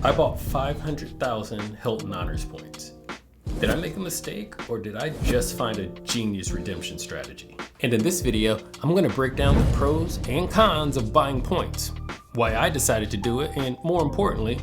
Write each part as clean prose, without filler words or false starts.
I bought 500,000 Hilton Honors points. Did I make a mistake, or did I just find a genius redemption strategy? And in this video, I'm gonna break down the pros and cons of buying points, why I decided to do it, and more importantly,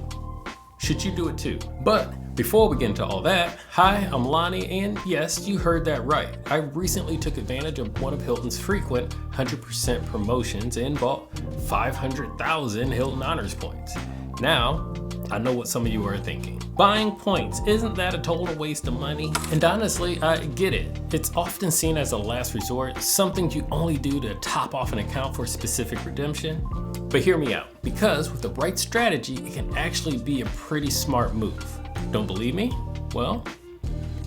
should you do it too? But before we get into all that, hi, I'm Lonnie, and yes, you heard that right. I recently took advantage of one of Hilton's frequent 100% promotions and bought 500,000 Hilton Honors points. Now, I know what some of you are thinking. Buying points, isn't that a total waste of money? And honestly, I get it. It's often seen as a last resort, something you only do to top off an account for a specific redemption. But hear me out, because with the right strategy, it can actually be a pretty smart move. Don't believe me? Well,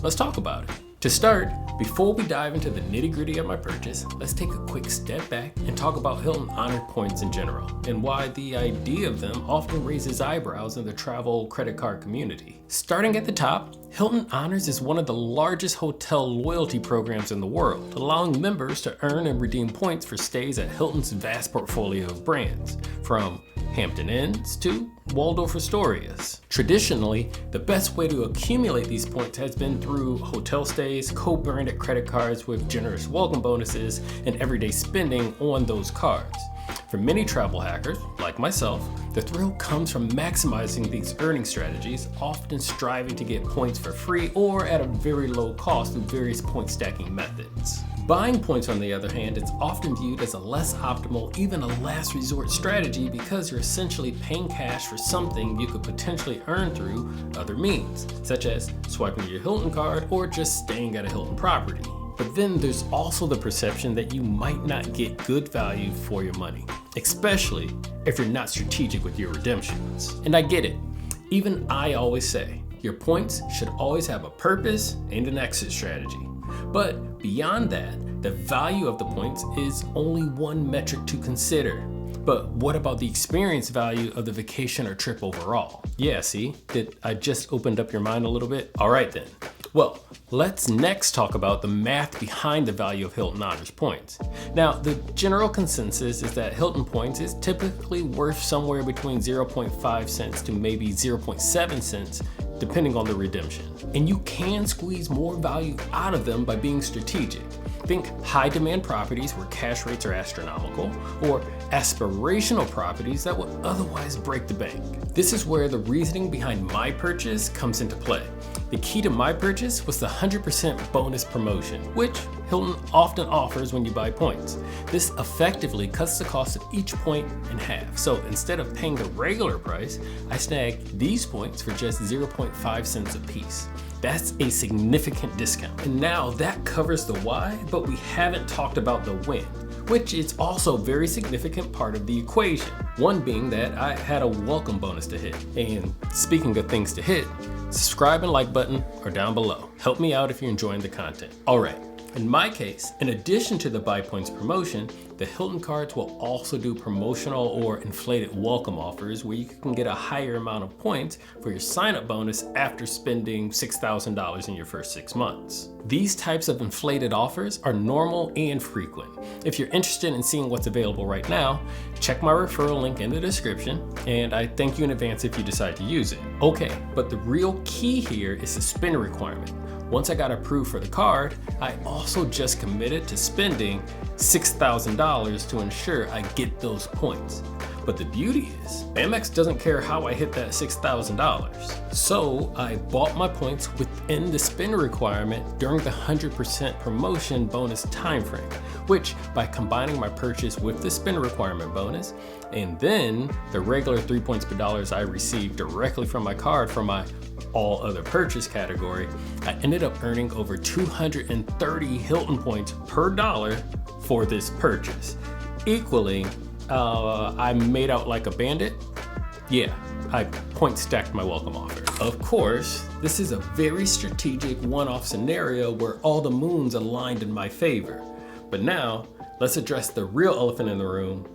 let's talk about it. To start, before we dive into the nitty-gritty of my purchase, let's take a quick step back and talk about Hilton Honor points in general, and why the idea of them often raises eyebrows in the travel credit card community. Starting at the top, Hilton Honors is one of the largest hotel loyalty programs in the world, allowing members to earn and redeem points for stays at Hilton's vast portfolio of brands, from Hampton Inns to Waldorf Astorias. Traditionally, the best way to accumulate these points has been through hotel stays, co-branded credit cards with generous welcome bonuses, and everyday spending on those cards. For many travel hackers, like myself, the thrill comes from maximizing these earning strategies, often striving to get points for free or at a very low cost through various point stacking methods. Buying points, on the other hand, is often viewed as a less optimal, even a last resort strategy, because you're essentially paying cash for something you could potentially earn through other means, such as swiping your Hilton card or just staying at a Hilton property. But then there's also the perception that you might not get good value for your money, especially if you're not strategic with your redemptions. And I get it. Even I always say, your points should always have a purpose and an exit strategy. But beyond that, the value of the points is only one metric to consider. But what about the experience value of the vacation or trip overall? Yeah, see, did I just opened up your mind a little bit? All right then. Well, let's next talk about the math behind the value of Hilton Honors points. Now, the general consensus is that Hilton points is typically worth somewhere between 0.5 cents to maybe 0.7 cents, depending on the redemption. And you can squeeze more value out of them by being strategic. Think high demand properties where cash rates are astronomical, or aspirational properties that would otherwise break the bank. This is where the reasoning behind my purchase comes into play. The key to my purchase was the 100% bonus promotion, which Hilton often offers when you buy points. This effectively cuts the cost of each point in half. So instead of paying the regular price, I snagged these points for just 0.5 cents a piece. That's a significant discount. And now that covers the why, but we haven't talked about the when, which is also a very significant part of the equation. One being that I had a welcome bonus to hit. And speaking of things to hit, subscribe and like button are down below. Help me out if you're enjoying the content. All right. In my case, in addition to the buy points promotion, the Hilton cards will also do promotional or inflated welcome offers where you can get a higher amount of points for your sign-up bonus after spending $6,000 in your first 6 months. These types of inflated offers are normal and frequent. If you're interested in seeing what's available right now, check my referral link in the description, and I thank you in advance if you decide to use it. Okay, but the real key here is the spend requirement. Once I got approved for the card, I also just committed to spending $6,000 to ensure I get those points. But the beauty is, Amex doesn't care how I hit that $6,000. So I bought my points within the spend requirement during the 100% promotion bonus timeframe, which by combining my purchase with the spend requirement bonus, and then the regular 3 points per dollars I received directly from my card for my all other purchase category, I ended up earning over 230 Hilton points per dollar for this purchase, equaling I made out like a bandit. Yeah, I point stacked my welcome offer. Of course, this is a very strategic one-off scenario where all the moons aligned in my favor. But now, let's address the real elephant in the room,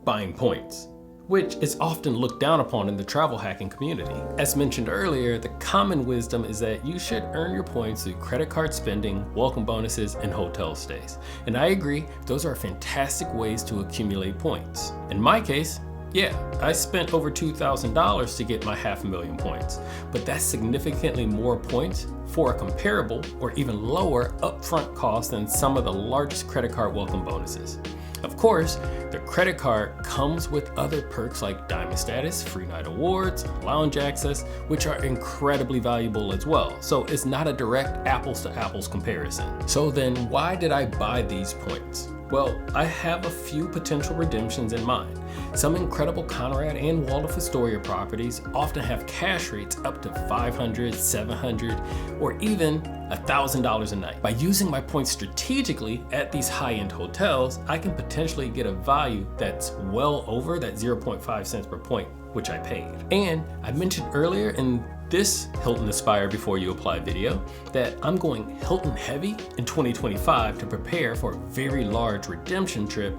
buying points, which is often looked down upon in the travel hacking community. As mentioned earlier, the common wisdom is that you should earn your points through credit card spending, welcome bonuses, and hotel stays. And I agree, those are fantastic ways to accumulate points. In my case, Yeah, I spent over $2,000 to get my 500,000 points, but that's significantly more points for a comparable or even lower upfront cost than some of the largest credit card welcome bonuses. Of course, the credit card comes with other perks like diamond status, free night awards, lounge access, which are incredibly valuable as well. So it's not a direct apples to apples comparison. So then why did I buy these points? Well, I have a few potential redemptions in mind. Some incredible Conrad and Waldorf Astoria properties often have cash rates up to $500, $700, or even $1,000 a night. By using my points strategically at these high-end hotels, I can potentially get a value that's well over that 0.5 cents per point, which I paid. And I mentioned earlier in this Hilton Aspire Before You Apply video that I'm going Hilton heavy in 2025 to prepare for a very large redemption trip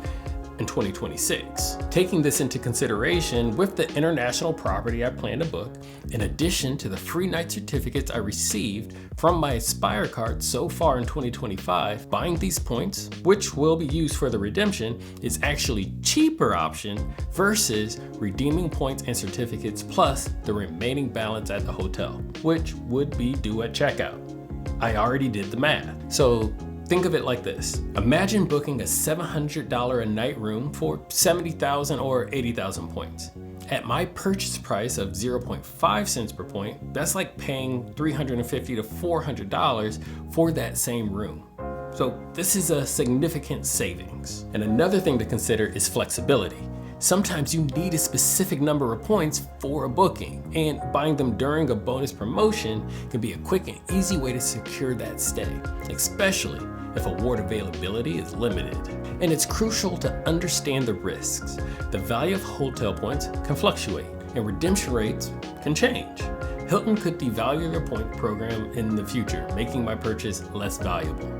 in 2026. Taking this into consideration with the international property I plan to book, in addition to the free night certificates I received from my Aspire card so far in 2025, buying these points, which will be used for the redemption, is actually cheaper option versus redeeming points and certificates plus the remaining balance at the hotel, which would be due at checkout. I already did the math. So think of it like this. Imagine booking a $700 a night room for 70,000 or 80,000 points. At my purchase price of 0.5 cents per point, that's like paying $350 to $400 for that same room. So this is a significant savings. And another thing to consider is flexibility. Sometimes you need a specific number of points for a booking, and buying them during a bonus promotion can be a quick and easy way to secure that stay, especially if award availability is limited. And it's crucial to understand the risks. The value of hotel points can fluctuate, and redemption rates can change. Hilton could devalue their point program in the future, making my purchase less valuable.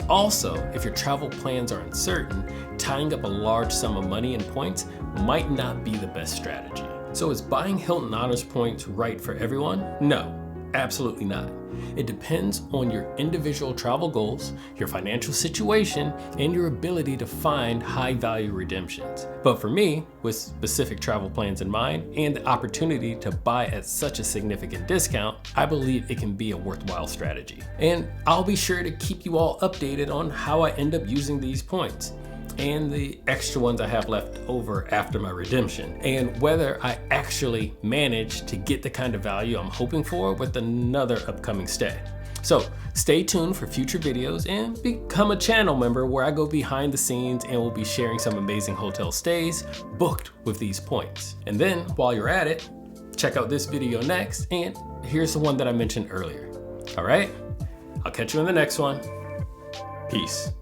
Also, if your travel plans are uncertain, tying up a large sum of money in points might not be the best strategy. So is buying Hilton Honors points right for everyone? No, absolutely not. It depends on your individual travel goals, your financial situation, and your ability to find high value redemptions. But for me, with specific travel plans in mind and the opportunity to buy at such a significant discount, I believe it can be a worthwhile strategy. And I'll be sure to keep you all updated on how I end up using these points and the extra ones I have left over after my redemption, and whether I actually manage to get the kind of value I'm hoping for with another upcoming stay. So stay tuned for future videos and become a channel member where I go behind the scenes and will be sharing some amazing hotel stays booked with these points. And then while you're at it, check out this video next, and here's the one that I mentioned earlier. All right, I'll catch you in the next one. Peace.